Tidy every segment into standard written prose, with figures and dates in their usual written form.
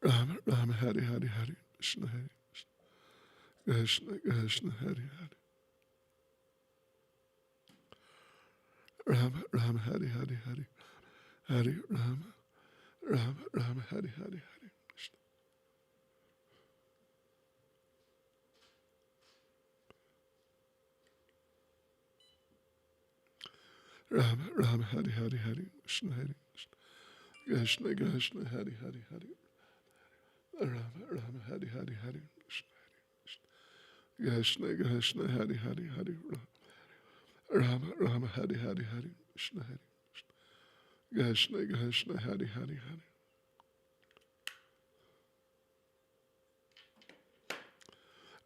Rama Rama Hari Hari Hari Krishna Hari Krishna Krishna Hari Hari Rama Rama Hari Hari Hari Hari Rama Rama Rama Hari Hari Hari Krishna Rama Rama Hari Hari Hari Krishna Hari Krishna Krishna Hari Hari Hari Rama Rama Hari Hari Hari Krishna Krishna Hari Hari Hari Rama Rama Hari Hari Hari Krishna Hari Krishna Krishna Hari Hari Hari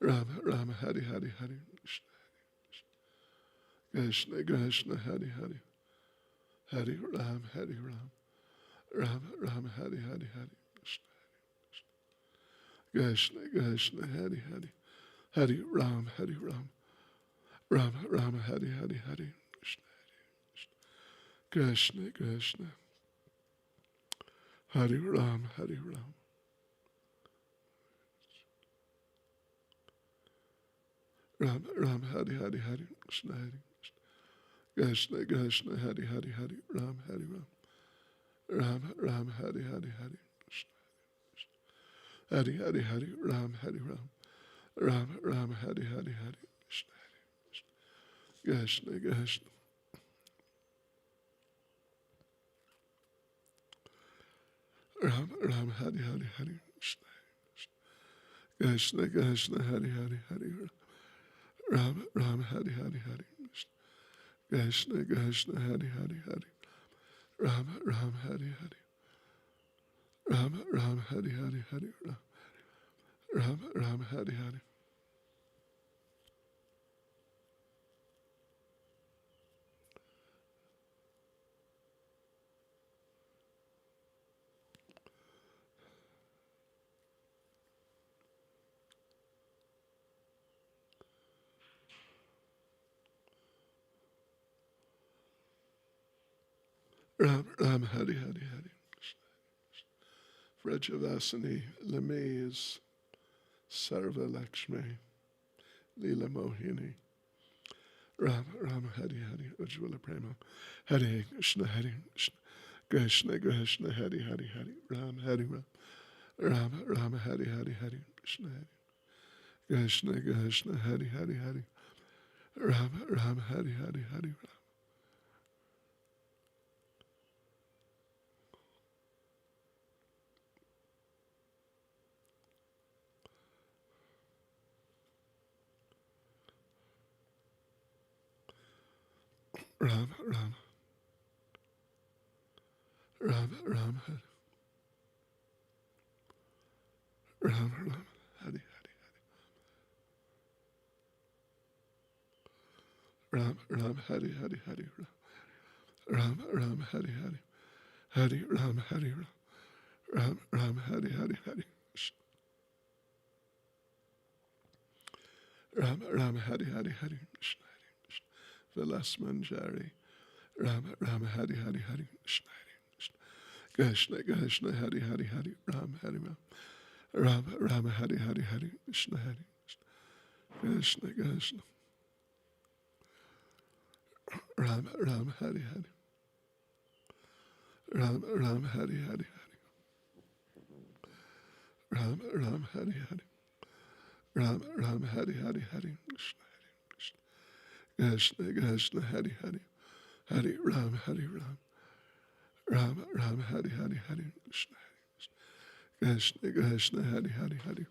Rama Rama Hari Hari Hari Krishna Krishna Hari Hari Hari Ram Hari Ram Rama Rama Hari Hari Hari Krishna Krishna Hari Hari Hari Ram Hari Ram Rama Rama Hari Hari Hari Krishna Krishna Hari Ram Hari Ram Rama Rama Hari Hari Hari Krishna Hari Krishna Krishna Hari Hari Hari Ram Hari Ram Rama Rama Hari Hari Hari Hari Hari Hari Ram Hari Ram Rama Rama Hari Hari Hari Krishna Krishna Rama Rama Hari Hari Hari Krishna Krishna Hari Hari Hari Rama Rama Hari Hari Hari Krishna Krishna Hari Hari Hari Rama Rama Hari Hari Rama Rama Hari Hari Hari Rama Rama Hari Hari Ram Ram Hari Hari Hari Vrajavasini Lame's Sarva Lakshmi Lila Mohini Ram Ram Hari Hari Ujjvala Prema Hare Krishna Hare Krishna Krishna Krishna Hare Hare Hare Ram Hare Ram Rama Rama Hare Hare Hare Krishna Hare Krishna Krishna Hare Hare Hare Rama Rama Hare Hare Hare Rama Rama Rama Rama Rama Rama Hare Ram Ram Hari Hari Hari Ram Ram Hari Hari Hari Ram Hari Ram Ram Hari Hari Hari Ram Ram Hari Hari Hari Krishna Vilas Manjari Ram Ram Hari Hari Hari Krishna Krishna Hari Hari Hari Ram Hari Ram Ram Ram Hari Hari Hari Krishna Hari Krishna Krishna Ram Ram Hari Hari Ram Ram Hari Hari Hari Ram Ram Hari Hari Ram Ram Hari Hari Hari Krishna Krishna Hari Hari Hari Ram Hari Ram Ram Ram Hari Hari Hari Krishna Krishna Hari Hari Hari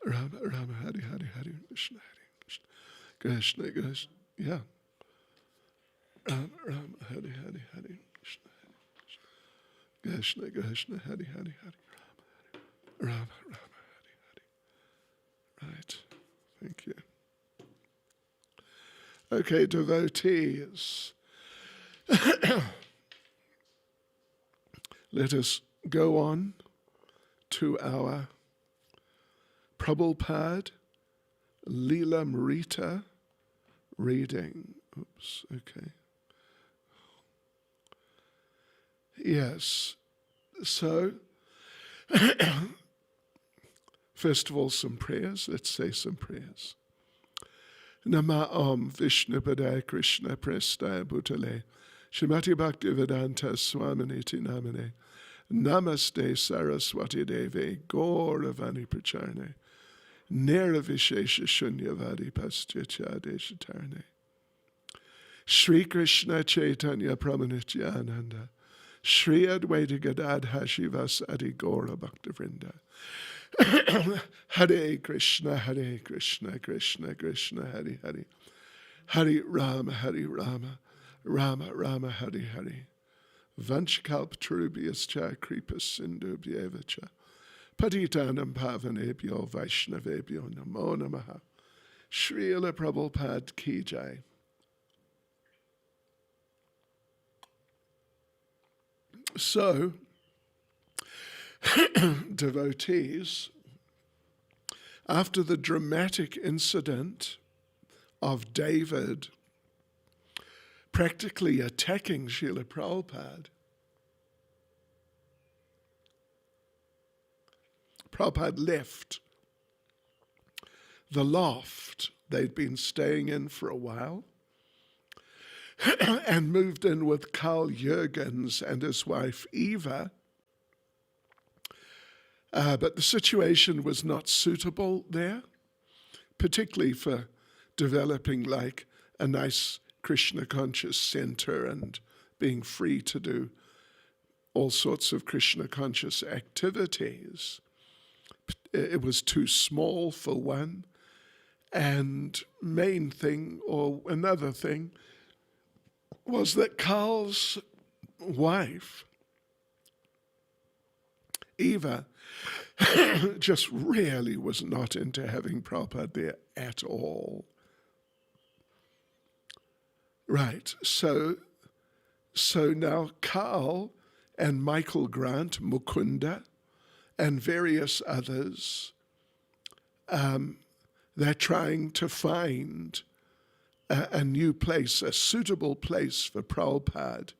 Ram Ram Hari Hari Hari Krishna Krishna yeah Ram Ram Hari Hari Hari Krishna Krishna Hari Hari Hari Ram Ram Hari Hari. Right, thank you. Okay, devotees, let us go on to our Prabhupada-lilamrita reading. Oops, okay. Yes, so First of all, some prayers. Let's say some prayers. Nama Om Vishnu Padaya Krishna Prestaya Bhutale Shrimati Bhaktivedanta Swaminiti Namane Namaste Saraswati Devi Gauravani Pracharne Niravishesha Shunyavadi Paschitya Deshatarne Shri Krishna Chaitanya Pramanityananda Shri Advaita Gadadha Shivas Adi Gaura Bhaktavrinda Hare Krishna, Krishna Krishna, Hare Hare, Hare Rama, Rama Rama, Hare Hare. Vanchkalp Trubhyascha Kripa Sindhu Bhyevacha Patitanam Pavanebhyo Vaishnavebhyo Namo Namaha. Srila Prabhupada Ki Jai. So, devotees, after the dramatic incident of David practically attacking Srila Prabhupada, Prabhupada left the loft they'd been staying in for a while and moved in with Carl Jurgens and his wife Eva. But the situation was not suitable there, particularly for developing like a nice Krishna conscious center and being free to do all sorts of Krishna conscious activities. It was too small for one, and main thing, or another thing, was that Carl's wife, Eva, just really was not into having Prabhupada there at all. Right, so now Carl and Michael Grant, Mukunda, and various others, they're trying to find a new place, a suitable place for Prabhupada.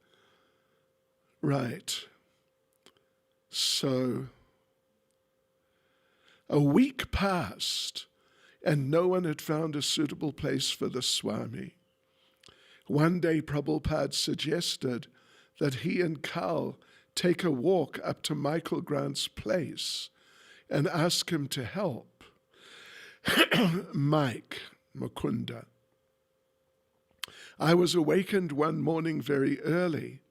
Right. So a week passed and no one had found a suitable place for the Swami. One day Prabhupada suggested that he and Carl take a walk up to Michael Grant's place and ask him to help. Mike Mukunda. I was awakened one morning very early,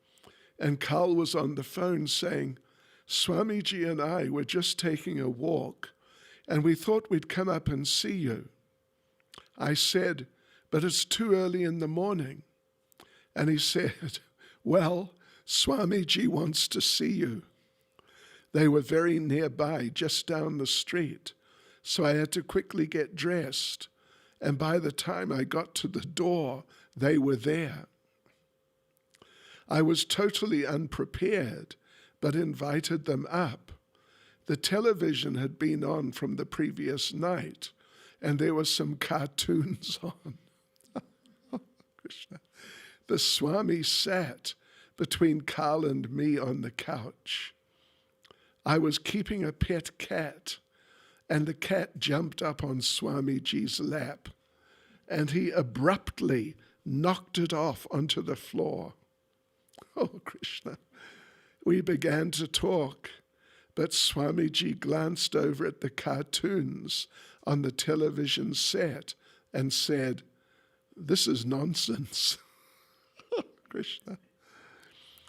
and Carl was on the phone saying, Swamiji and I were just taking a walk, and we thought we'd come up and see you. I said, but it's too early in the morning. And he said, well, Swamiji wants to see you. They were very nearby, just down the street, so I had to quickly get dressed, and by the time I got to the door, they were there. I was totally unprepared, but invited them up. The television had been on from the previous night, and there were some cartoons on. Krishna. The Swami sat between Carl and me on the couch. I was keeping a pet cat, and the cat jumped up on Swamiji's lap, and he abruptly knocked it off onto the floor. Oh, Krishna. We began to talk, but Swamiji glanced over at the cartoons on the television set and said, this is nonsense. Krishna.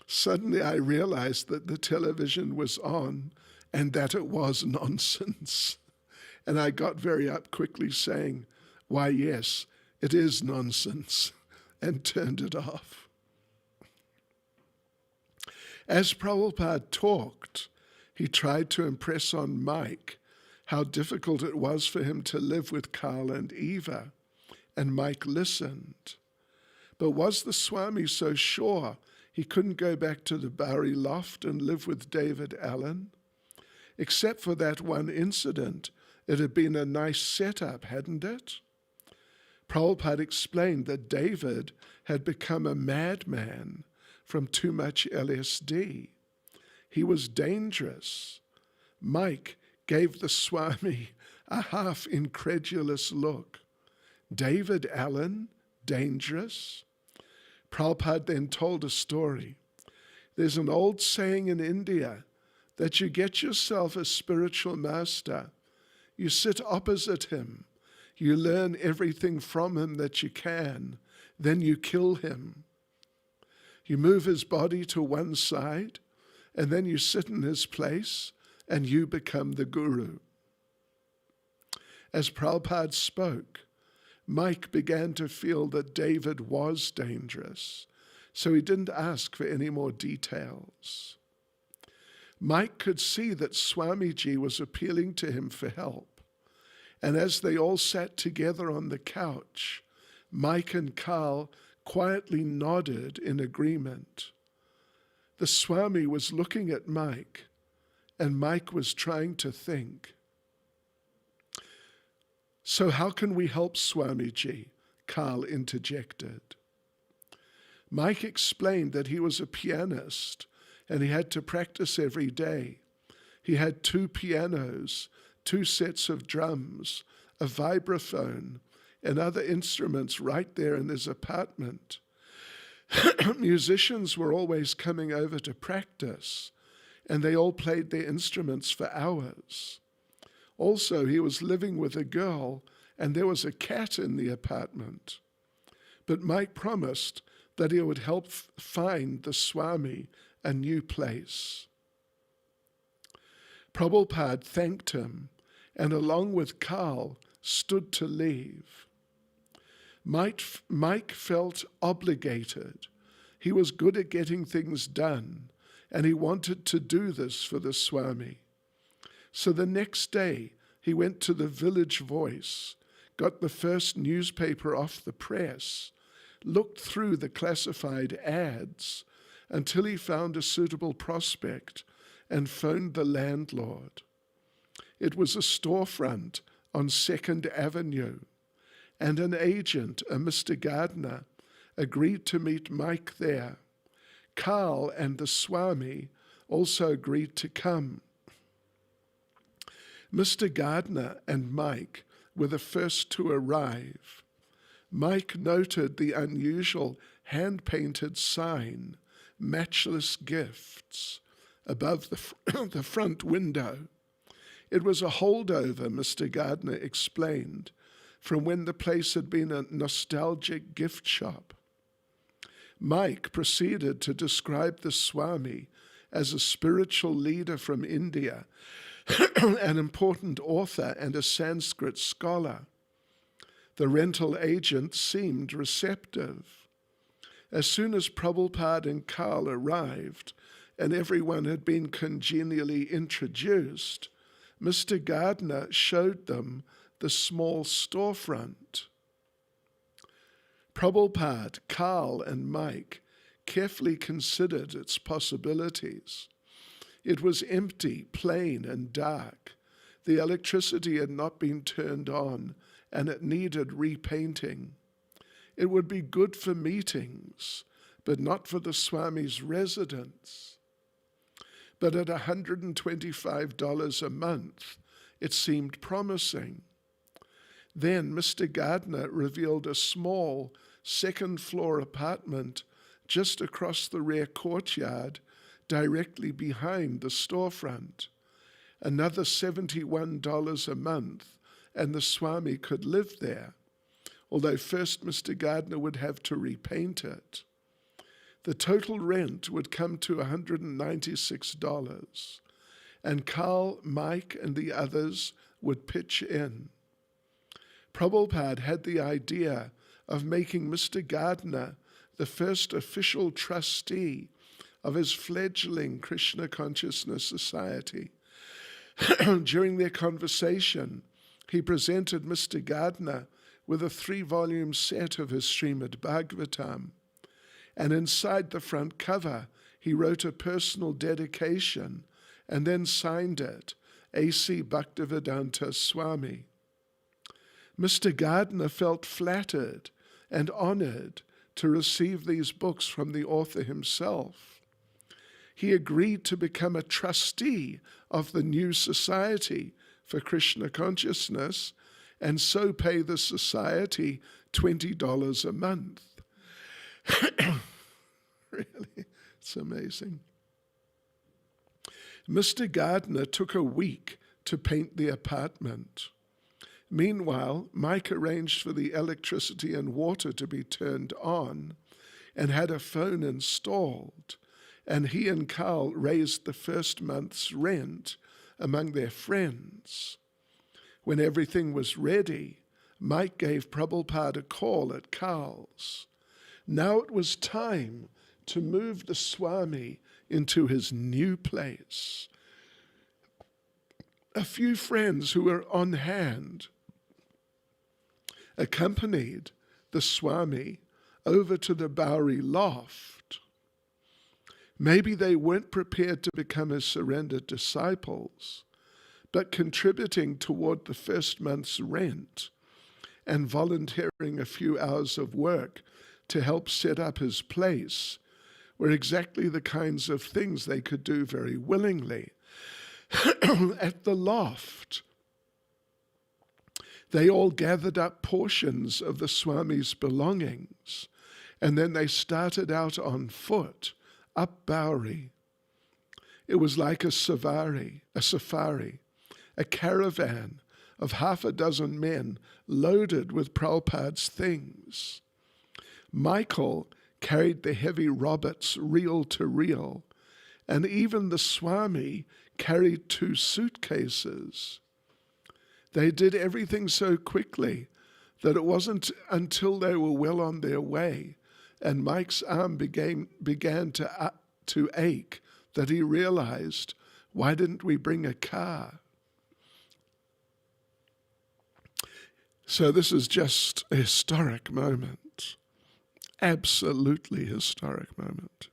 Suddenly I realized that the television was on and that it was nonsense. And I got very up quickly saying, why yes, it is nonsense, and turned it off. As Prabhupada talked, he tried to impress on Mike how difficult it was for him to live with Carl and Eva, and Mike listened. But was the Swami so sure he couldn't go back to the Bowery loft and live with David Allen? Except for that one incident, it had been a nice setup, hadn't it? Prabhupada explained that David had become a madman from too much LSD. He was dangerous. Mike gave the Swami a half-incredulous look. David Allen? Dangerous? Prabhupada then told a story. There's an old saying in India that you get yourself a spiritual master. You sit opposite him. You learn everything from him that you can. Then you kill him. You move his body to one side, and then you sit in his place, and you become the guru. As Prabhupada spoke, Mike began to feel that David was dangerous, so he didn't ask for any more details. Mike could see that Swamiji was appealing to him for help, and as they all sat together on the couch, Mike and Carl quietly nodded in agreement. The Swami was looking at Mike, and Mike was trying to think. So how can we help Swamiji? Carl interjected. Mike explained that he was a pianist and he had to practice every day. He had 2 pianos, 2 sets of drums, a vibraphone, and other instruments right there in his apartment. Musicians were always coming over to practice, and they all played their instruments for hours. Also, he was living with a girl, and there was a cat in the apartment. But Mike promised that he would help find the Swami a new place. Prabhupada thanked him, and along with Carl, stood to leave. Mike felt obligated. He was good at getting things done, and he wanted to do this for the Swami. So the next day, he went to the Village Voice, got the first newspaper off the press, looked through the classified ads until he found a suitable prospect and phoned the landlord. It was a storefront on 2nd Avenue, and an agent, a Mr. Gardner, agreed to meet Mike there. Carl and the Swami also agreed to come. Mr. Gardner and Mike were the first to arrive. Mike noted the unusual hand-painted sign, "Matchless Gifts," above the front window. It was a holdover, Mr. Gardner explained, from when the place had been a nostalgic gift shop. Mike proceeded to describe the Swami as a spiritual leader from India, an important author and a Sanskrit scholar. The rental agent seemed receptive. As soon as Prabhupada and Carl arrived, and everyone had been congenially introduced, Mr. Gardner showed them the small storefront. Prabhupada, Carl, and Mike carefully considered its possibilities. It was empty, plain, and dark. The electricity had not been turned on, and it needed repainting. It would be good for meetings, but not for the Swami's residence. But at $125 a month, it seemed promising. Then Mr. Gardner revealed a small second-floor apartment just across the rear courtyard, directly behind the storefront. Another $71 a month, and the Swami could live there, although first Mr. Gardner would have to repaint it. The total rent would come to $196, and Carl, Mike, and the others would pitch in. Prabhupada had the idea of making Mr. Gardner the first official trustee of his fledgling Krishna Consciousness Society. During their conversation, he presented Mr. Gardner with a 3-volume set of his Srimad Bhagavatam, and inside the front cover, he wrote a personal dedication and then signed it, A.C. Bhaktivedanta Swami. Mr. Gardner felt flattered and honored to receive these books from the author himself. he agreed to become a trustee of the new Society for Krishna Consciousness and so pay the society $20 a month. Really, it's amazing. Mr. Gardner took a week to paint the apartment. Meanwhile, Mike arranged for the electricity and water to be turned on and had a phone installed, and he and Carl raised the first month's rent among their friends. When everything was ready, Mike gave Prabhupada a call at Carl's. Now it was time to move the Swami into his new place. A few friends who were on hand accompanied the Swami over to the Bowery loft. Maybe they weren't prepared to become his surrendered disciples, but contributing toward the first month's rent and volunteering a few hours of work to help set up his place were exactly the kinds of things they could do very willingly. At the loft, they all gathered up portions of the Swami's belongings, and then they started out on foot up Bowery. It was like a safari, a caravan of half a dozen men loaded with Prabhupada's things. Michael carried the heavy Roberts reel to reel, and even the Swami carried 2 suitcases. They did everything so quickly that it wasn't until they were well on their way and Mike's arm began to ache that he realized, why didn't we bring a car? So this is just a historic moment, absolutely historic moment.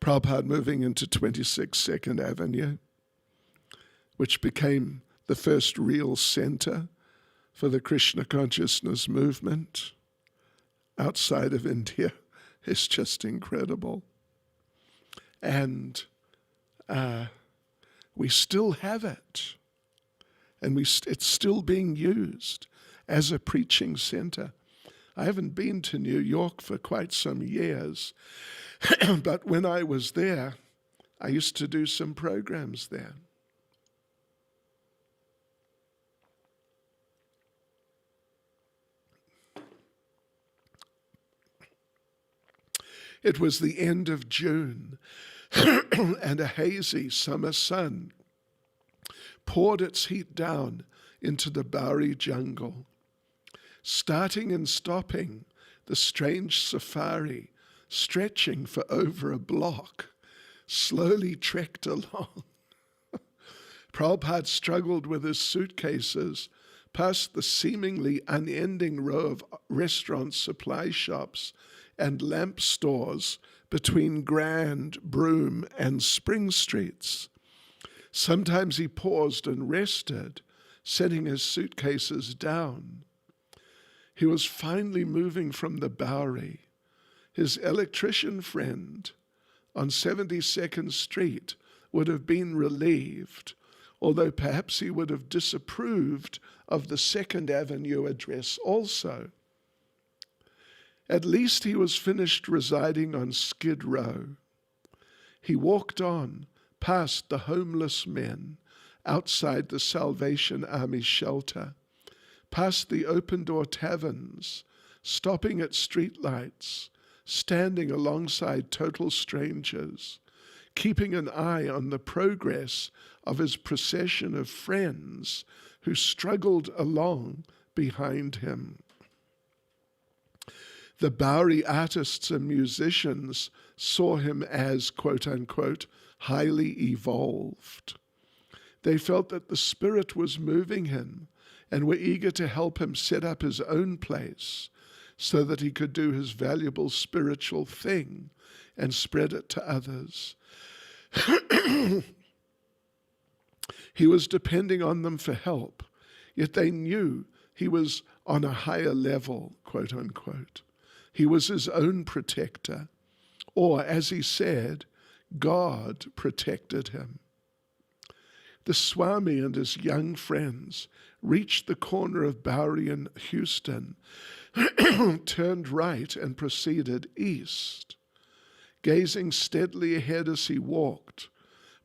Prabhupada moving into 26 Second Avenue, which became the first real center for the Krishna consciousness movement outside of India, is just incredible. And we still have it. And it's still being used as a preaching center. I haven't been to New York for quite some years, but when I was there, I used to do some programs there. It was the end of June, and a hazy summer sun poured its heat down into the Bowery jungle. Starting and stopping, the strange safari, stretching for over a block, slowly trekked along. Prabhupada struggled with his suitcases past the seemingly unending row of restaurant supply shops and lamp stores between Grand, Broome, and Spring Streets. Sometimes he paused and rested, setting his suitcases down. He was finally moving from the Bowery. His electrician friend on 72nd Street would have been relieved, although perhaps he would have disapproved of the 2nd Avenue address also. At least he was finished residing on Skid Row. He walked on past the homeless men outside the Salvation Army shelter, past the open-door taverns, stopping at streetlights, standing alongside total strangers, keeping an eye on the progress of his procession of friends who struggled along behind him. The Bowery artists and musicians saw him as, quote-unquote, highly evolved. They felt that the Spirit was moving him and were eager to help him set up his own place so that he could do his valuable spiritual thing and spread it to others. He was depending on them for help, yet they knew he was on a higher level, quote-unquote. He was his own protector, or, as he said, God protected him. The Swami and his young friends reached the corner of Bowery and Houston, turned right and proceeded east. Gazing steadily ahead as he walked,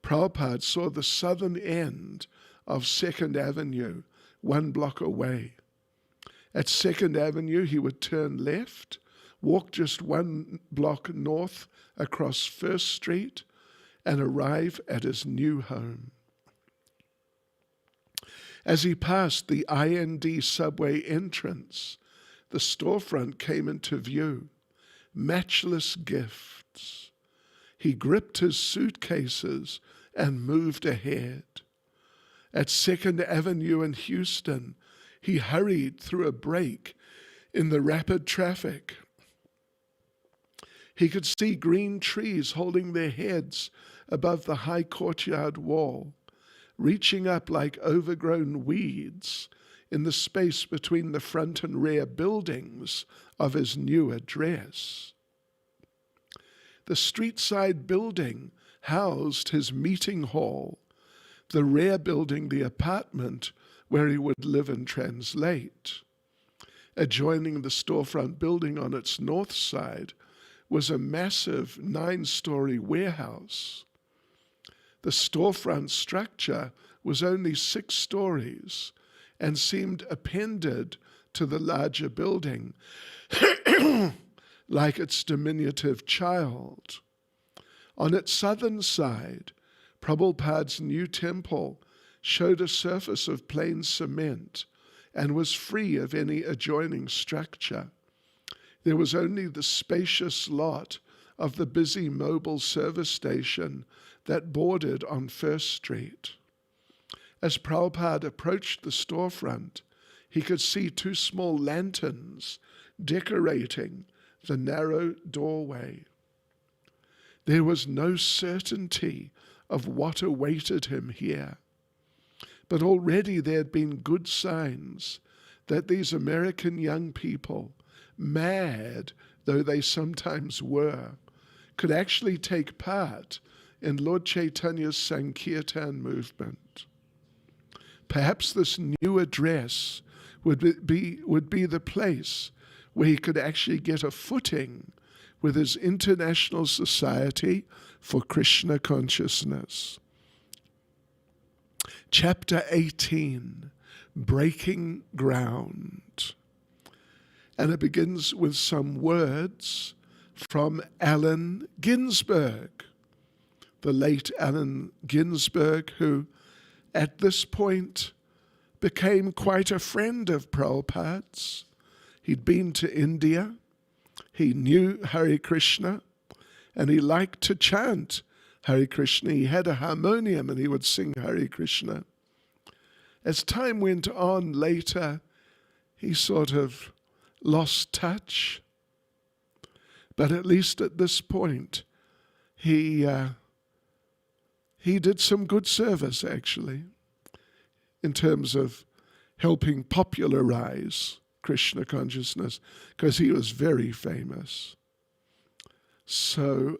Prabhupada saw the southern end of 2nd Avenue, 1 block away. At 2nd Avenue, he would turn left, walk just 1 block north across 1st Street, and arrive at his new home. As he passed the IND subway entrance, the storefront came into view. Matchless gifts. He gripped his suitcases and moved ahead. At 2nd Avenue in Houston, he hurried through a break in the rapid traffic. He could see green trees holding their heads above the high courtyard wall, reaching up like overgrown weeds in the space between the front and rear buildings of his new address. The street-side building housed his meeting hall, the rear building the apartment where he would live and translate. Adjoining the storefront building on its north side was a massive 9-story warehouse. The storefront structure was only 6 stories and seemed appended to the larger building like its diminutive child. On its southern side, Prabhupada's new temple showed a surface of plain cement and was free of any adjoining structure. There was only the spacious lot of the busy mobile service station that bordered on 1st Street. As Prabhupada approached the storefront, he could see 2 small lanterns decorating the narrow doorway. There was no certainty of what awaited him here, but already there had been good signs that these American young people, mad though they sometimes were, could actually take part in Lord Chaitanya's Sankirtan movement. Perhaps this new address would be the place where he could actually get a footing with his International Society for Krishna Consciousness. Chapter 18, Breaking Ground. And it begins with some words from Allen Ginsberg, the late Allen Ginsberg, who at this point became quite a friend of Prabhupada's. He'd been to India, he knew Hare Krishna, and he liked to chant Hare Krishna. He had a harmonium and he would sing Hare Krishna. As time went on later, he sort of lost touch. But at least at this point, he did some good service, actually, in terms of helping popularize Krishna consciousness, because he was very famous. So,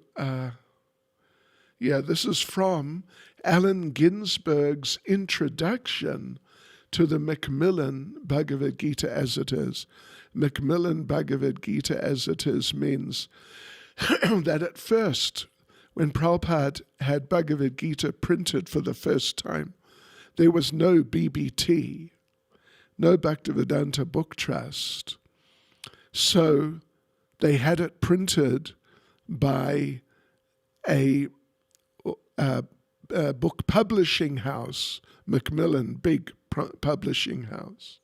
this is from Allen Ginsberg's introduction to the Macmillan Bhagavad Gita as it is. Macmillan Bhagavad Gita as it is means that at first, when Prabhupada had Bhagavad Gita printed for the first time, there was no BBT, no Bhaktivedanta Book Trust. So they had it printed by a book publishing house, Macmillan, big publishing house.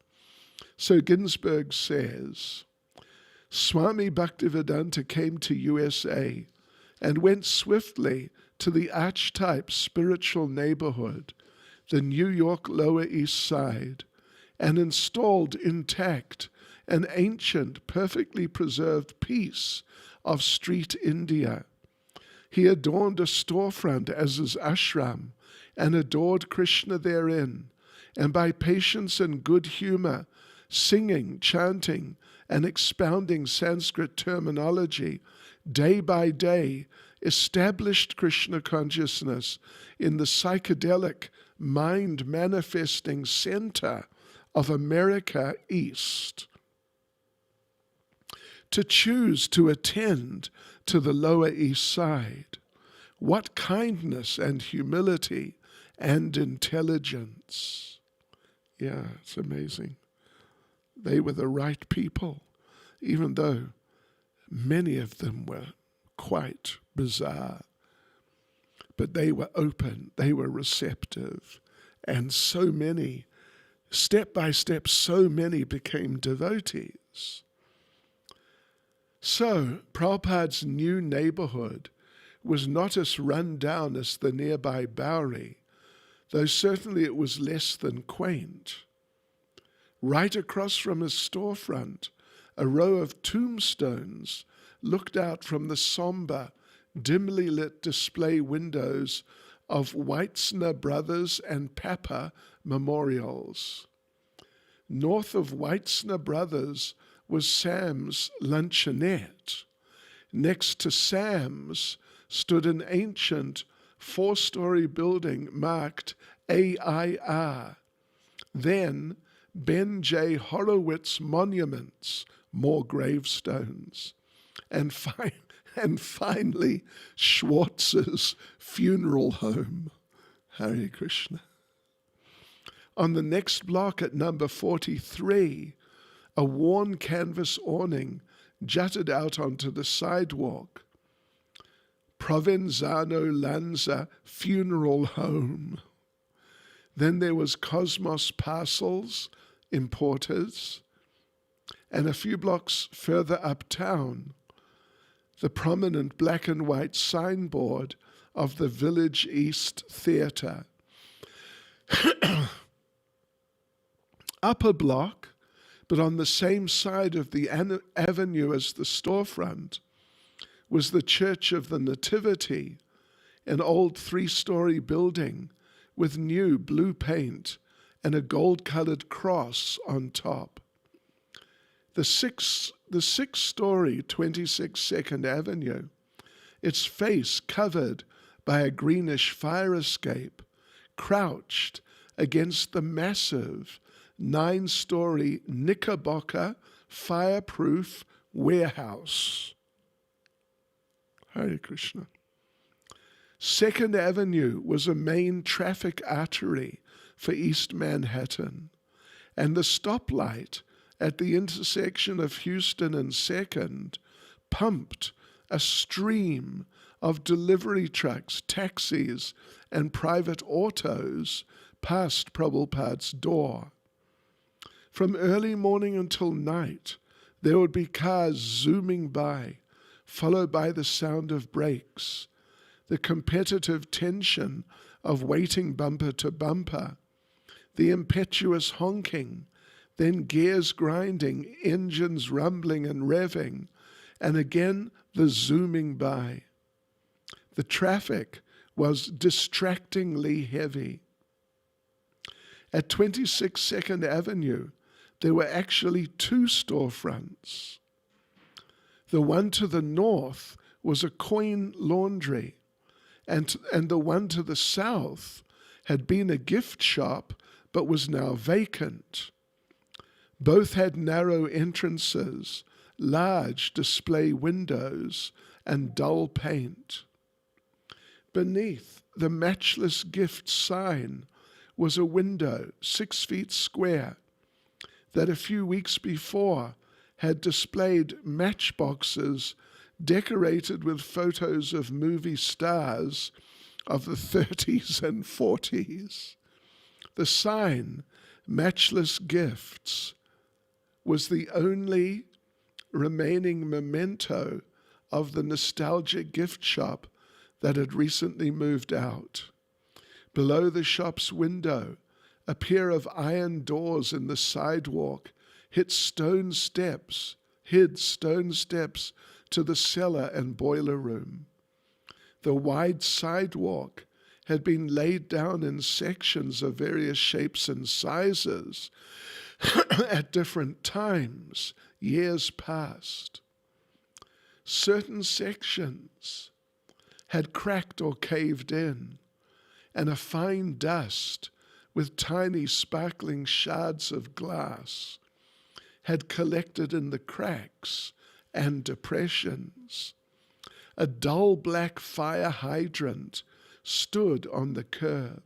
So Ginsberg says, Swami Bhaktivedanta came to USA and went swiftly to the archetype spiritual neighborhood, the New York Lower East Side, and installed intact an ancient, perfectly preserved piece of street India. He adorned a storefront as his ashram and adored Krishna therein, and by patience and good humor, singing, chanting, and expounding Sanskrit terminology, day by day established Krishna consciousness in the psychedelic mind-manifesting center of America East. To choose to attend to the Lower East Side, what kindness and humility and intelligence. Yeah, it's amazing. They were the right people, even though many of them were quite bizarre. But they were open, they were receptive, and so many, step by step, so many became devotees. So, Prabhupada's new neighborhood was not as run down as the nearby Bowery, though certainly it was less than quaint. Right across from his storefront, a row of tombstones looked out from the somber, dimly lit display windows of Weitzner Brothers and Papa memorials. North of Weitzner Brothers was Sam's luncheonette. Next to Sam's stood an ancient 4-story building marked AIR. Then Ben J. Horowitz monuments, more gravestones, and finally Schwartz's funeral home. Hare Krishna. On the next block at number 43, a worn canvas awning jutted out onto the sidewalk. Provenzano Lanza Funeral Home. Then there was Cosmos Parcels, importers, and a few blocks further uptown, the prominent black and white signboard of the Village East Theatre. Upper block, but on the same side of the avenue as the storefront, was the Church of the Nativity, an old 3-story building with new blue paint and a gold-colored cross on top. The 6-story 26 Second Avenue, its face covered by a greenish fire escape, crouched against the massive 9-story Knickerbocker fireproof warehouse. Hare Krishna. Second Avenue was a main traffic artery for East Manhattan, and the stoplight at the intersection of Houston and 2nd pumped a stream of delivery trucks, taxis, and private autos past Prabhupada's door. From early morning until night, there would be cars zooming by, followed by the sound of brakes, the competitive tension of waiting bumper to bumper, the impetuous honking, then gears grinding, engines rumbling and revving, and again the zooming by. The traffic was distractingly heavy. At 26 Second Avenue, there were actually 2 storefronts. The one to the north was a coin laundry, and the one to the south had been a gift shop but was now vacant. Both had narrow entrances, large display windows, and dull paint. Beneath the matchless gift sign was a window 6 feet square that a few weeks before had displayed matchboxes decorated with photos of movie stars of the 30s and 40s. The sign, Matchless Gifts, was the only remaining memento of the nostalgic gift shop that had recently moved out. Below the shop's window, a pair of iron doors in the sidewalk hid stone steps to the cellar and boiler room. The wide sidewalk had been laid down in sections of various shapes and sizes at different times, years past. Certain sections had cracked or caved in, and a fine dust with tiny sparkling shards of glass had collected in the cracks and depressions. A dull black fire hydrant stood on the curb.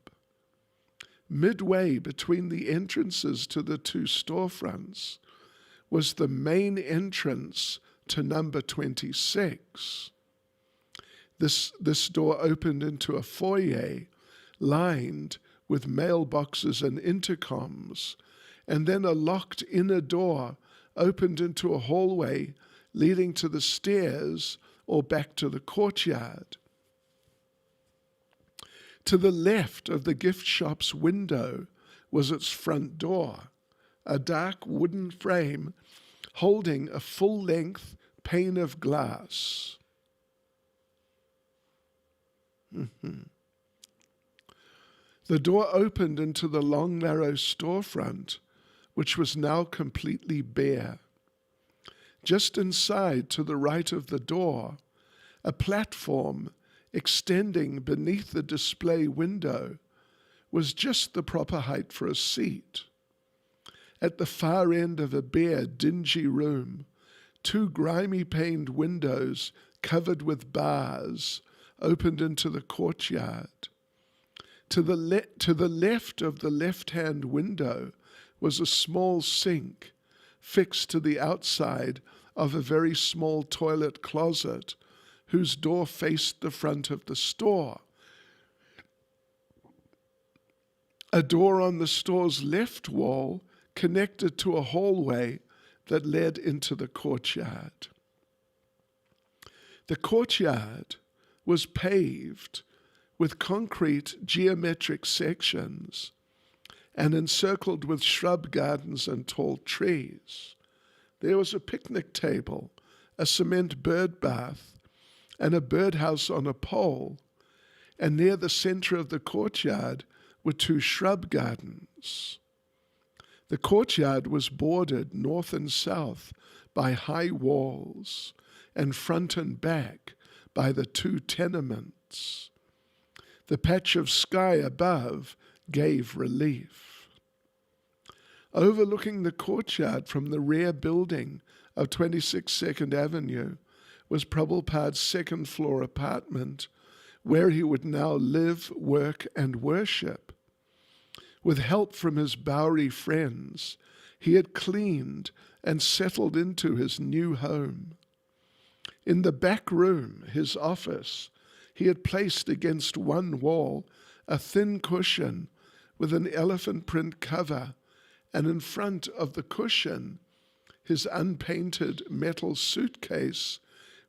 Midway between the entrances to the two storefronts was the main entrance to number 26. This door opened into a foyer lined with mailboxes and intercoms, and then a locked inner door opened into a hallway leading to the stairs or back to the courtyard. To the left of the gift shop's window was its front door, a dark wooden frame holding a full-length pane of glass. The door opened into the long, narrow storefront, which was now completely bare. Just inside, to the right of the door, a platform extending beneath the display window was just the proper height for a seat. At the far end of a bare, dingy room, two grimy-paned windows covered with bars opened into the courtyard. To the left of the left-hand window was a small sink fixed to the outside of a very small toilet closet whose door faced the front of the store. A door on the store's left wall connected to a hallway that led into the courtyard. The courtyard was paved with concrete geometric sections and encircled with shrub gardens and tall trees. There was a picnic table, a cement bird bath, and a birdhouse on a pole, and near the center of the courtyard were two shrub gardens. The courtyard was bordered north and south by high walls, and front and back by the two tenements. The patch of sky above gave relief. Overlooking the courtyard from the rear building of 26 Second Avenue was Prabhupada's second-floor apartment, where he would now live, work, and worship. With help from his Bowery friends, he had cleaned and settled into his new home. In the back room, his office, he had placed against one wall a thin cushion with an elephant print cover, and in front of the cushion, his unpainted metal suitcase,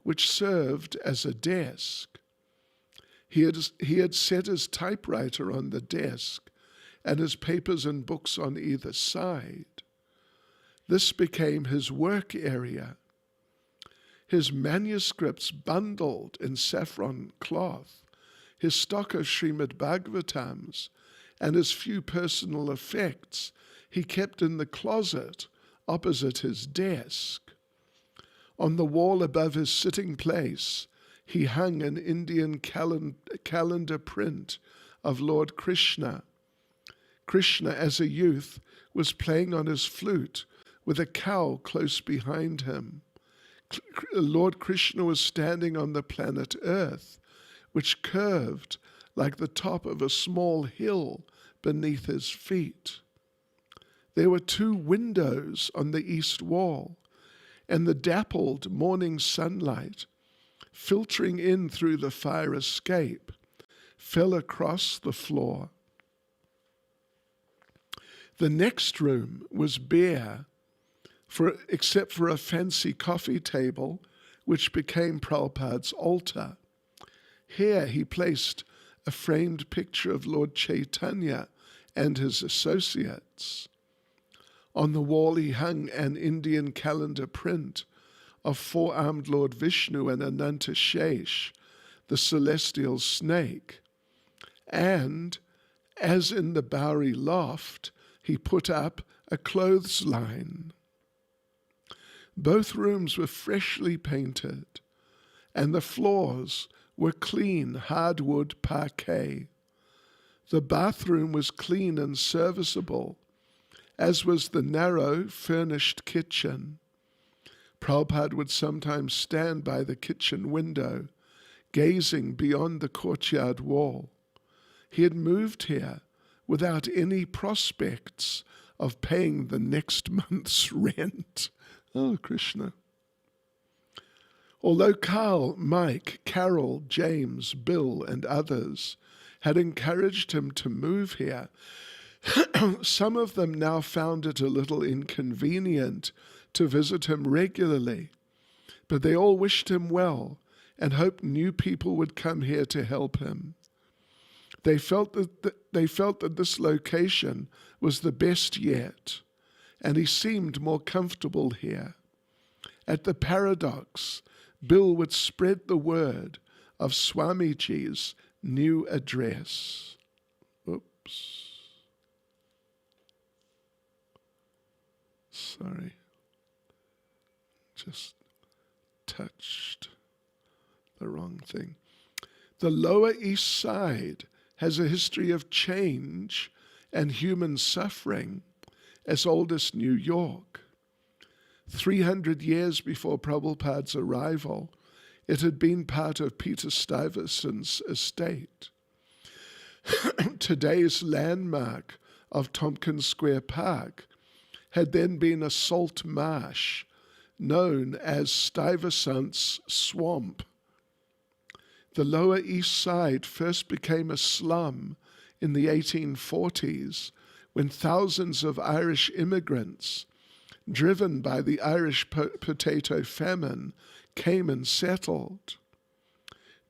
which served as a desk. He had set his typewriter on the desk and his papers and books on either side. This became his work area. His manuscripts bundled in saffron cloth, his stock of Srimad Bhagavatams, and his few personal effects he kept in the closet opposite his desk. On the wall above his sitting place, he hung an Indian calendar print of Lord Krishna. Krishna, as a youth, was playing on his flute with a cow close behind him. Lord Krishna was standing on the planet Earth, which curved like the top of a small hill beneath his feet. There were two windows on the east wall, and the dappled morning sunlight, filtering in through the fire escape, fell across the floor. The next room was bare, except for a fancy coffee table, which became Prabhupada's altar. Here he placed a framed picture of Lord Chaitanya and his associates. On the wall he hung an Indian calendar print of four-armed Lord Vishnu and Ananta Shesh, the celestial snake. And, as in the Bowery loft, he put up a clothesline. Both rooms were freshly painted, and the floors were clean hardwood parquet. The bathroom was clean and serviceable, as was the narrow, furnished kitchen. Prabhupada would sometimes stand by the kitchen window, gazing beyond the courtyard wall. He had moved here without any prospects of paying the next month's rent. Oh, Krishna. Although Carl, Mike, Carol, James, Bill, and others had encouraged him to move here, some of them now found it a little inconvenient to visit him regularly, but they all wished him well and hoped new people would come here to help him. They felt that this location was the best yet, and he seemed more comfortable here. At the Paradox, Bill would spread the word of Swamiji's new address. Oops. Sorry. Just touched the wrong thing. The Lower East Side has a history of change and human suffering as old as New York. 300 years before Prabhupada's arrival, it had been part of Peter Stuyvesant's estate. Today's landmark of Tompkins Square Park had then been a salt marsh known as Stuyvesant's Swamp. The Lower East Side first became a slum in the 1840s when thousands of Irish immigrants, driven by the Irish potato famine, came and settled.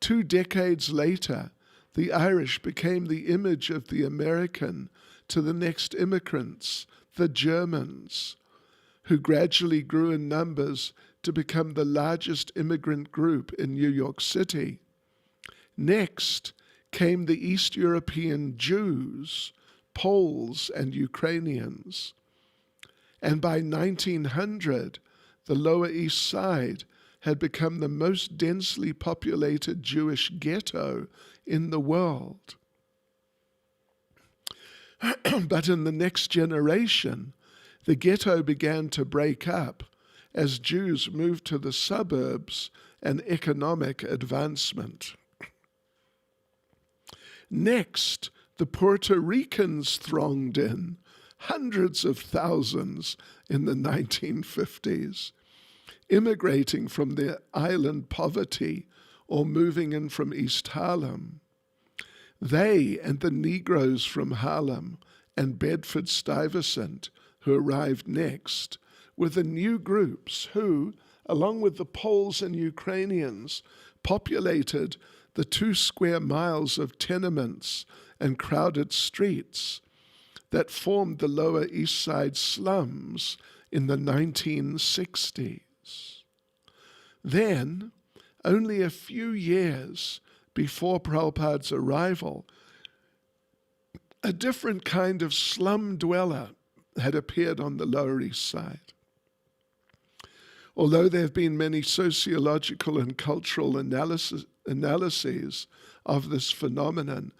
2 decades later, the Irish became the image of the American to the next immigrants, the Germans, who gradually grew in numbers to become the largest immigrant group in New York City. Next came the East European Jews, Poles, and Ukrainians. And by 1900, the Lower East Side had become the most densely populated Jewish ghetto in the world. But in the next generation, the ghetto began to break up as Jews moved to the suburbs and economic advancement. Next, the Puerto Ricans thronged in, hundreds of thousands in the 1950s, immigrating from their island poverty or moving in from East Harlem. They and the Negroes from Harlem and Bedford-Stuyvesant, who arrived next, were the new groups who, along with the Poles and Ukrainians, populated the 2 square miles of tenements and crowded streets that formed the Lower East Side slums in the 1960s. Then, only a few years before Prabhupada's arrival, a different kind of slum dweller had appeared on the Lower East Side. Although there have been many sociological and cultural analyses of this phenomenon,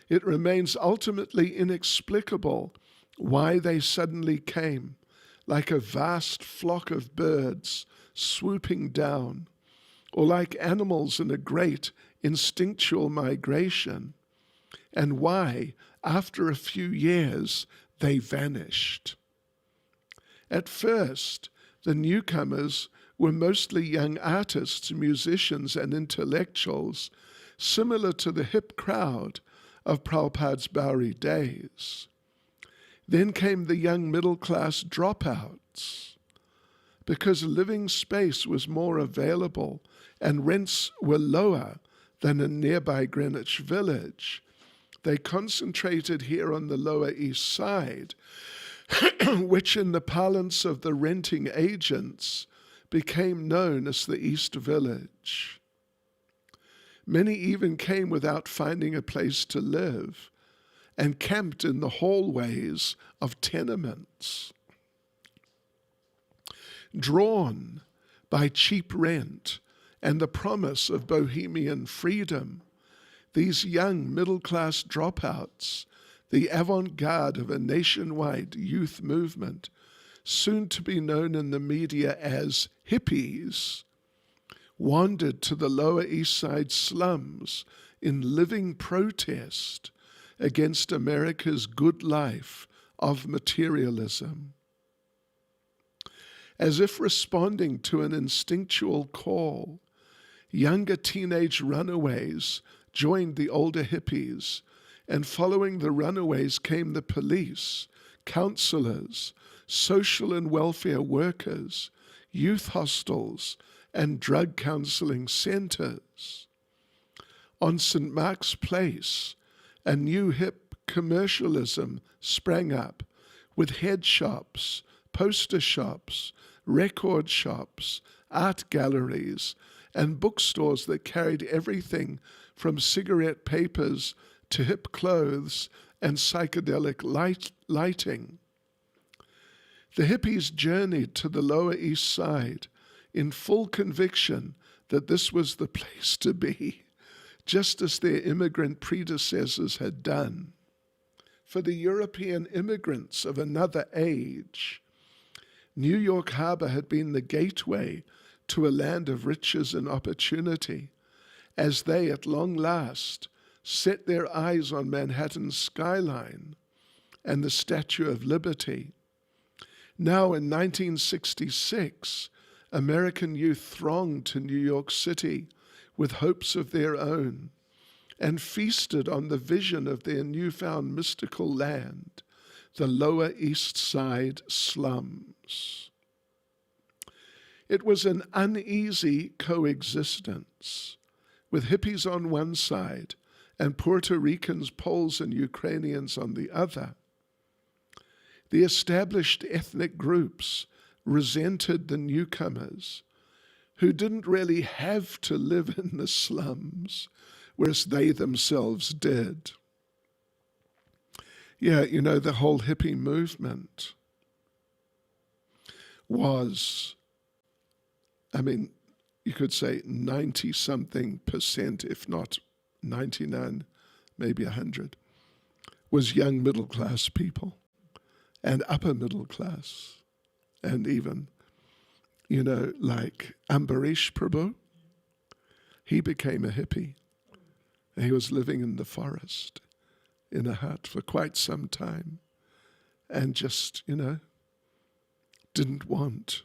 it remains ultimately inexplicable why they suddenly came, like a vast flock of birds swooping down, or like animals in a great instinctual migration, and why, after a few years, they vanished. At first, the newcomers were mostly young artists, musicians, and intellectuals, similar to the hip crowd of Prabhupada's Bowery days. Then came the young middle-class dropouts. Because living space was more available and rents were lower than in nearby Greenwich Village, they concentrated here on the Lower East Side, which in the parlance of the renting agents became known as the East Village. Many even came without finding a place to live and camped in the hallways of tenements. Drawn by cheap rent and the promise of bohemian freedom, these young middle-class dropouts, the avant-garde of a nationwide youth movement, soon to be known in the media as hippies, wandered to the Lower East Side slums in living protest against America's good life of materialism. As if responding to an instinctual call, younger teenage runaways joined the older hippies, and following the runaways came the police, counselors, social and welfare workers, youth hostels, and drug counseling centers. On St. Mark's Place, a new hip commercialism sprang up with head shops, poster shops, record shops, art galleries, and bookstores that carried everything from cigarette papers to hip clothes and psychedelic lighting. The hippies journeyed to the Lower East Side in full conviction that this was the place to be, just as their immigrant predecessors had done. For the European immigrants of another age, New York Harbor had been the gateway to a land of riches and opportunity, as they, at long last, set their eyes on Manhattan's skyline and the Statue of Liberty. Now in 1966, American youth thronged to New York City with hopes of their own and feasted on the vision of their newfound mystical land, the Lower East Side slums. It was an uneasy coexistence, with hippies on one side and Puerto Ricans, Poles, and Ukrainians on the other. The established ethnic groups resented the newcomers, who didn't really have to live in the slums, whereas they themselves did. Yeah, you know, the whole hippie movement was, I mean, you could say 90-something%, if not 99, maybe 100, was young middle-class people and upper middle class, and even, you know, like Ambarish Prabhu, he became a hippie. He was living in the forest in a hut for quite some time and just, you know, didn't want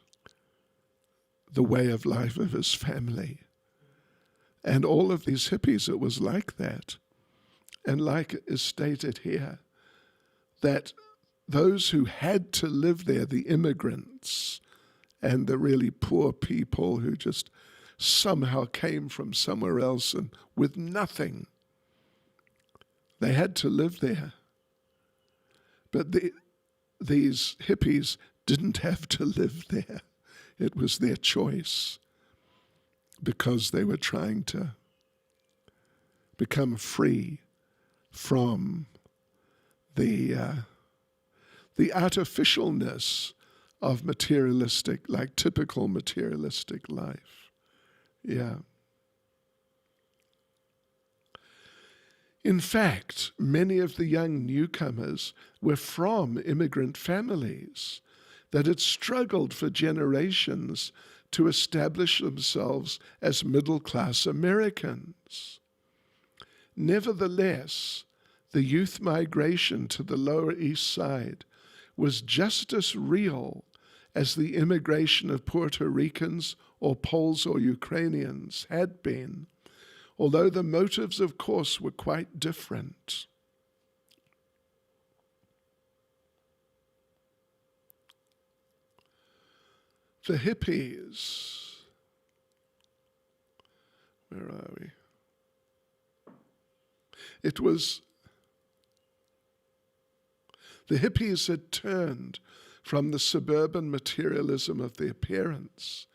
the way of life of his family. And all of these hippies, it was like that. And like is stated here, that those who had to live there, the immigrants and the really poor people who just somehow came from somewhere else and with nothing, they had to live there. But these hippies didn't have to live there. It was their choice, because they were trying to become free from the artificialness of materialistic, like typical materialistic life. Yeah. In fact, many of the young newcomers were from immigrant families that had struggled for generations to establish themselves as middle-class Americans. Nevertheless, the youth migration to the Lower East Side was just as real as the immigration of Puerto Ricans or Poles or Ukrainians had been, although the motives, of course, were quite different. The hippies, where are we? It was, the hippies had turned from the suburban materialism of their parents,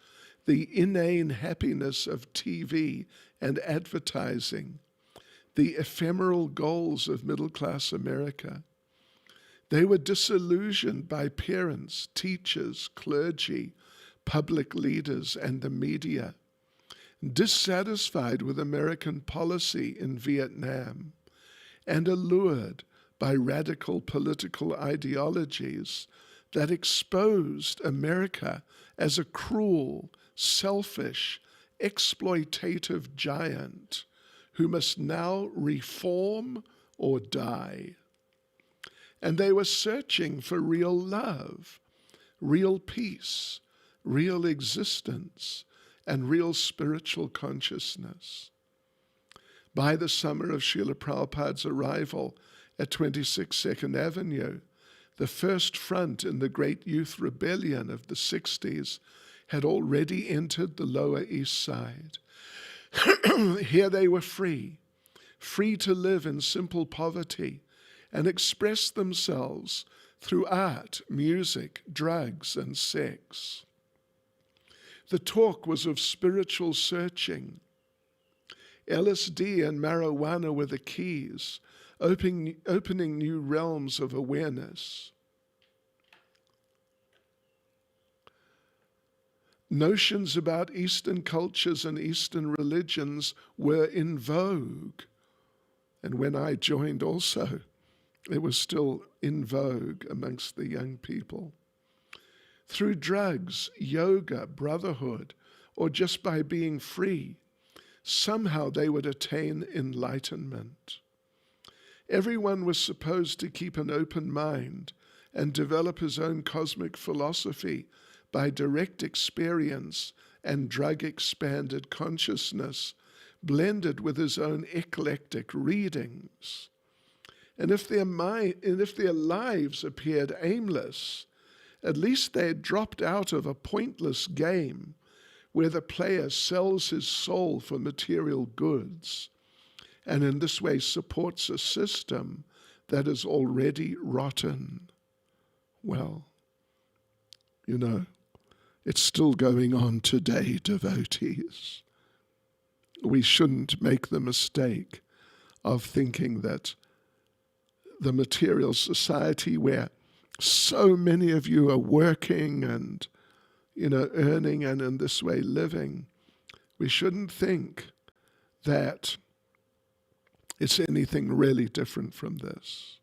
the inane happiness of TV and advertising, the ephemeral goals of middle-class America. They were disillusioned by parents, teachers, clergy, public leaders, and the media. dissatisfied with American policy in Vietnam, and allured by radical political ideologies that exposed America as a cruel, selfish, exploitative giant who must now reform or die. And they were searching for real love, real peace, real existence, and real spiritual consciousness. By the summer of Srila Prabhupada's arrival at 26 Second Avenue, the first front in the great youth rebellion of the 60s had already entered the Lower East Side. Here they were free to live in simple poverty and express themselves through art, music, drugs, and sex. The talk was of spiritual searching. LSD and marijuana were the keys, opening new realms of awareness. Notions about Eastern cultures and Eastern religions were in vogue. And when I joined also, it was still in vogue amongst the young people. Through drugs, yoga, brotherhood, or just by being free, somehow they would attain enlightenment. Everyone was supposed to keep an open mind and develop his own cosmic philosophy by direct experience and drug-expanded consciousness, blended with his own eclectic readings. And if their lives appeared aimless, at least they had dropped out of a pointless game where the player sells his soul for material goods, and in this way supports a system that is already rotten. Well, you know, it's still going on today, devotees. We shouldn't make the mistake of thinking that the material society where so many of you are working and, earning and in this way living, we shouldn't think that it's anything really different from this.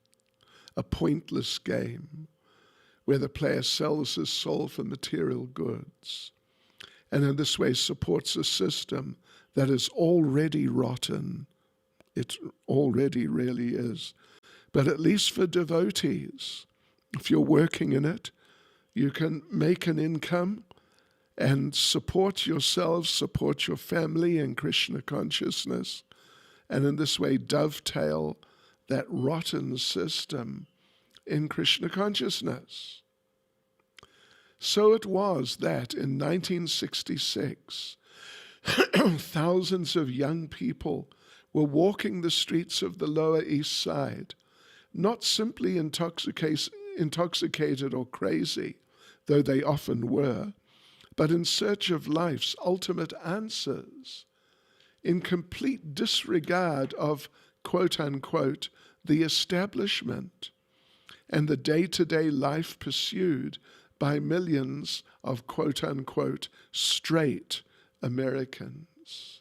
A pointless game where the player sells his soul for material goods and in this way supports a system that is already rotten. It already really is. But at least for devotees, if you're working in it, you can make an income and support yourselves, support your family in Krishna consciousness, and in this way dovetail that rotten system in Krishna consciousness. So it was that in 1966, thousands of young people were walking the streets of the Lower East Side, not simply intoxicated or crazy, though they often were, but in search of life's ultimate answers, in complete disregard of, quote-unquote, the establishment and the day-to-day life pursued by millions of, quote-unquote, straight Americans.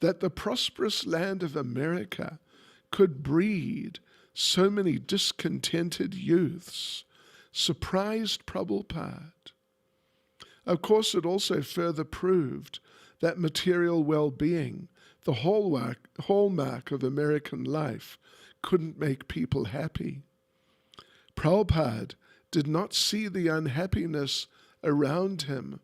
That the prosperous land of America could breed so many discontented youths surprised Prabhupada. Of course, it also further proved that material well-being, the hallmark of American life, couldn't make people happy. Prabhupada did not see the unhappiness around him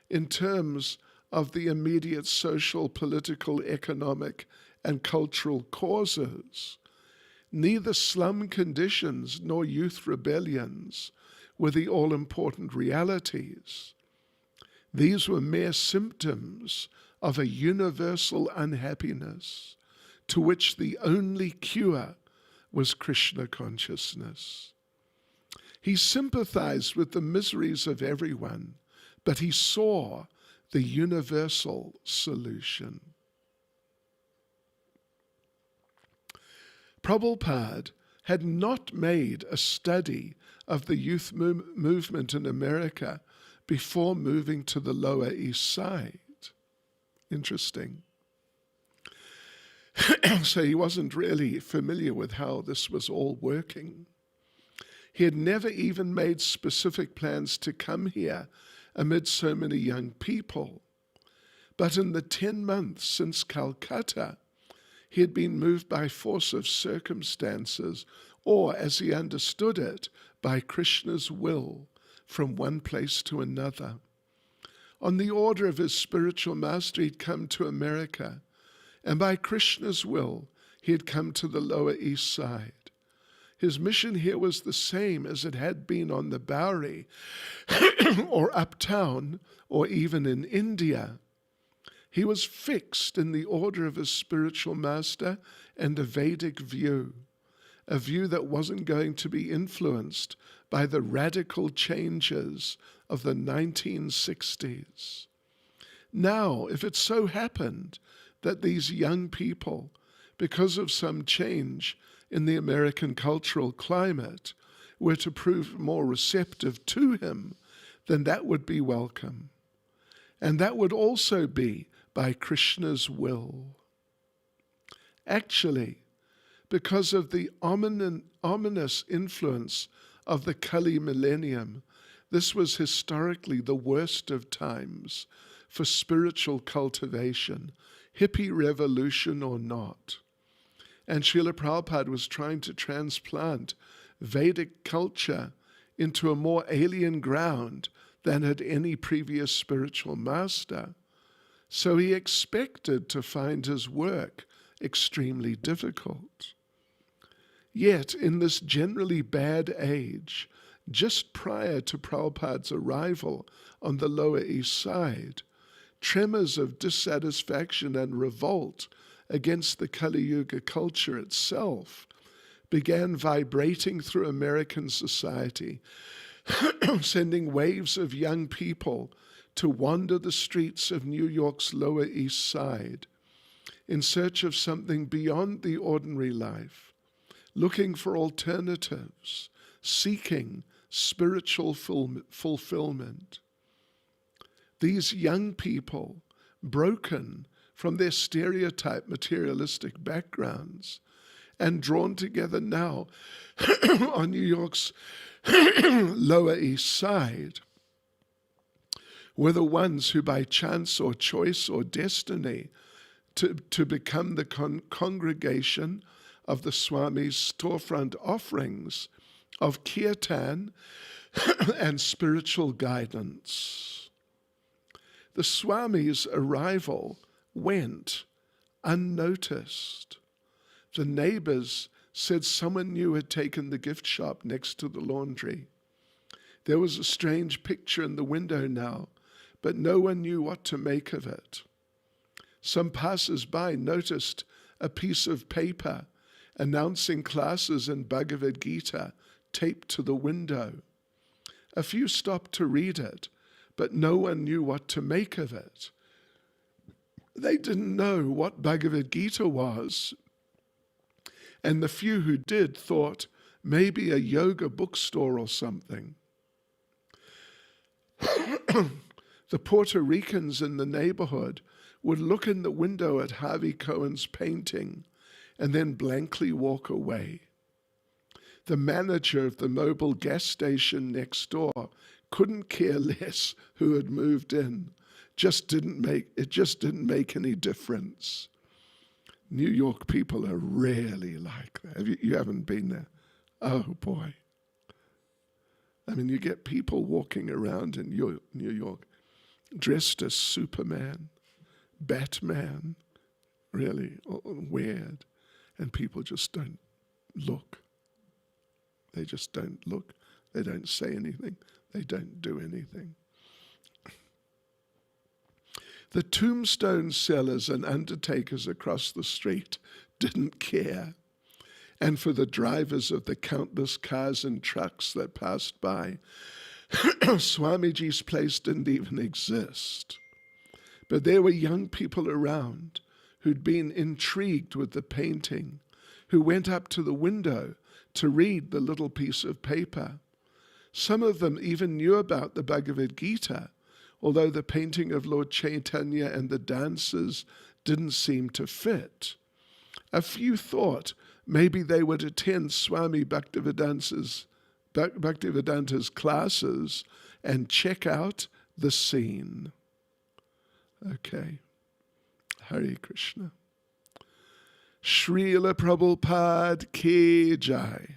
in terms of the immediate social, political, economic, and cultural causes. Neither slum conditions nor youth rebellions were the all-important realities. These were mere symptoms of a universal unhappiness to which the only cure was Krishna consciousness. He sympathized with the miseries of everyone, but he saw the universal solution. Prabhupada had not made a study of the youth movement in America before moving to the Lower East Side. Interesting. So he wasn't really familiar with how this was all working. He had never even made specific plans to come here amid so many young people. But in the 10 months since Calcutta, he had been moved by force of circumstances, or, as he understood it, by Krishna's will, from one place to another. On the order of his spiritual master, he'd come to America, and by Krishna's will, he had come to the Lower East Side. His mission here was the same as it had been on the Bowery, or uptown, or even in India. He was fixed in the order of his spiritual master and a Vedic view, a view that wasn't going to be influenced by the radical changes of the 1960s. Now, if it so happened that these young people, because of some change in the American cultural climate, were to prove more receptive to him, then that would be welcome. And that would also be by Krishna's will. Actually, because of the ominous influence of the Kali millennium, this was historically the worst of times for spiritual cultivation, hippie revolution or not. And Srila Prabhupada was trying to transplant Vedic culture into a more alien ground than had any previous spiritual master. So he expected to find his work extremely difficult. Yet, in this generally bad age, just prior to Prabhupada's arrival on the Lower East Side, tremors of dissatisfaction and revolt against the Kali Yuga culture itself began vibrating through American society, sending waves of young people to wander the streets of New York's Lower East Side in search of something beyond the ordinary life, looking for alternatives, seeking spiritual fulfillment. These young people, broken from their stereotype materialistic backgrounds and drawn together now on New York's Lower East Side, were the ones who by chance or choice or destiny to become the congregation of the Swami's storefront offerings of kirtan and spiritual guidance. The Swami's arrival went unnoticed. The neighbors said someone new had taken the gift shop next to the laundry. There was a strange picture in the window now, but no one knew what to make of it. Some passers-by noticed a piece of paper announcing classes in Bhagavad Gita taped to the window. A few stopped to read it, but no one knew what to make of it. They didn't know what Bhagavad Gita was, and the few who did thought maybe a yoga bookstore or something. The Puerto Ricans in the neighborhood would look in the window at Harvey Cohen's painting and then blankly walk away. The manager of the mobile gas station next door couldn't care less who had moved in. It just didn't make any difference. New York people are really like that. You haven't been there? Oh boy. I mean, you get people walking around in New York dressed as Superman, Batman, really weird, and people just don't look. They just don't look. They don't say anything. They don't do anything. The tombstone sellers and undertakers across the street didn't care. And for the drivers of the countless cars and trucks that passed by, Swamiji's place didn't even exist. But there were young people around who'd been intrigued with the painting, who went up to the window to read the little piece of paper. Some of them even knew about the Bhagavad Gita, although the painting of Lord Chaitanya and the dances didn't seem to fit. A few thought maybe they would attend Swami Bhaktivedanta Bhaktivedanta's classes and check out the scene. Okay. Hare Krishna. Srila Prabhupada ki jai.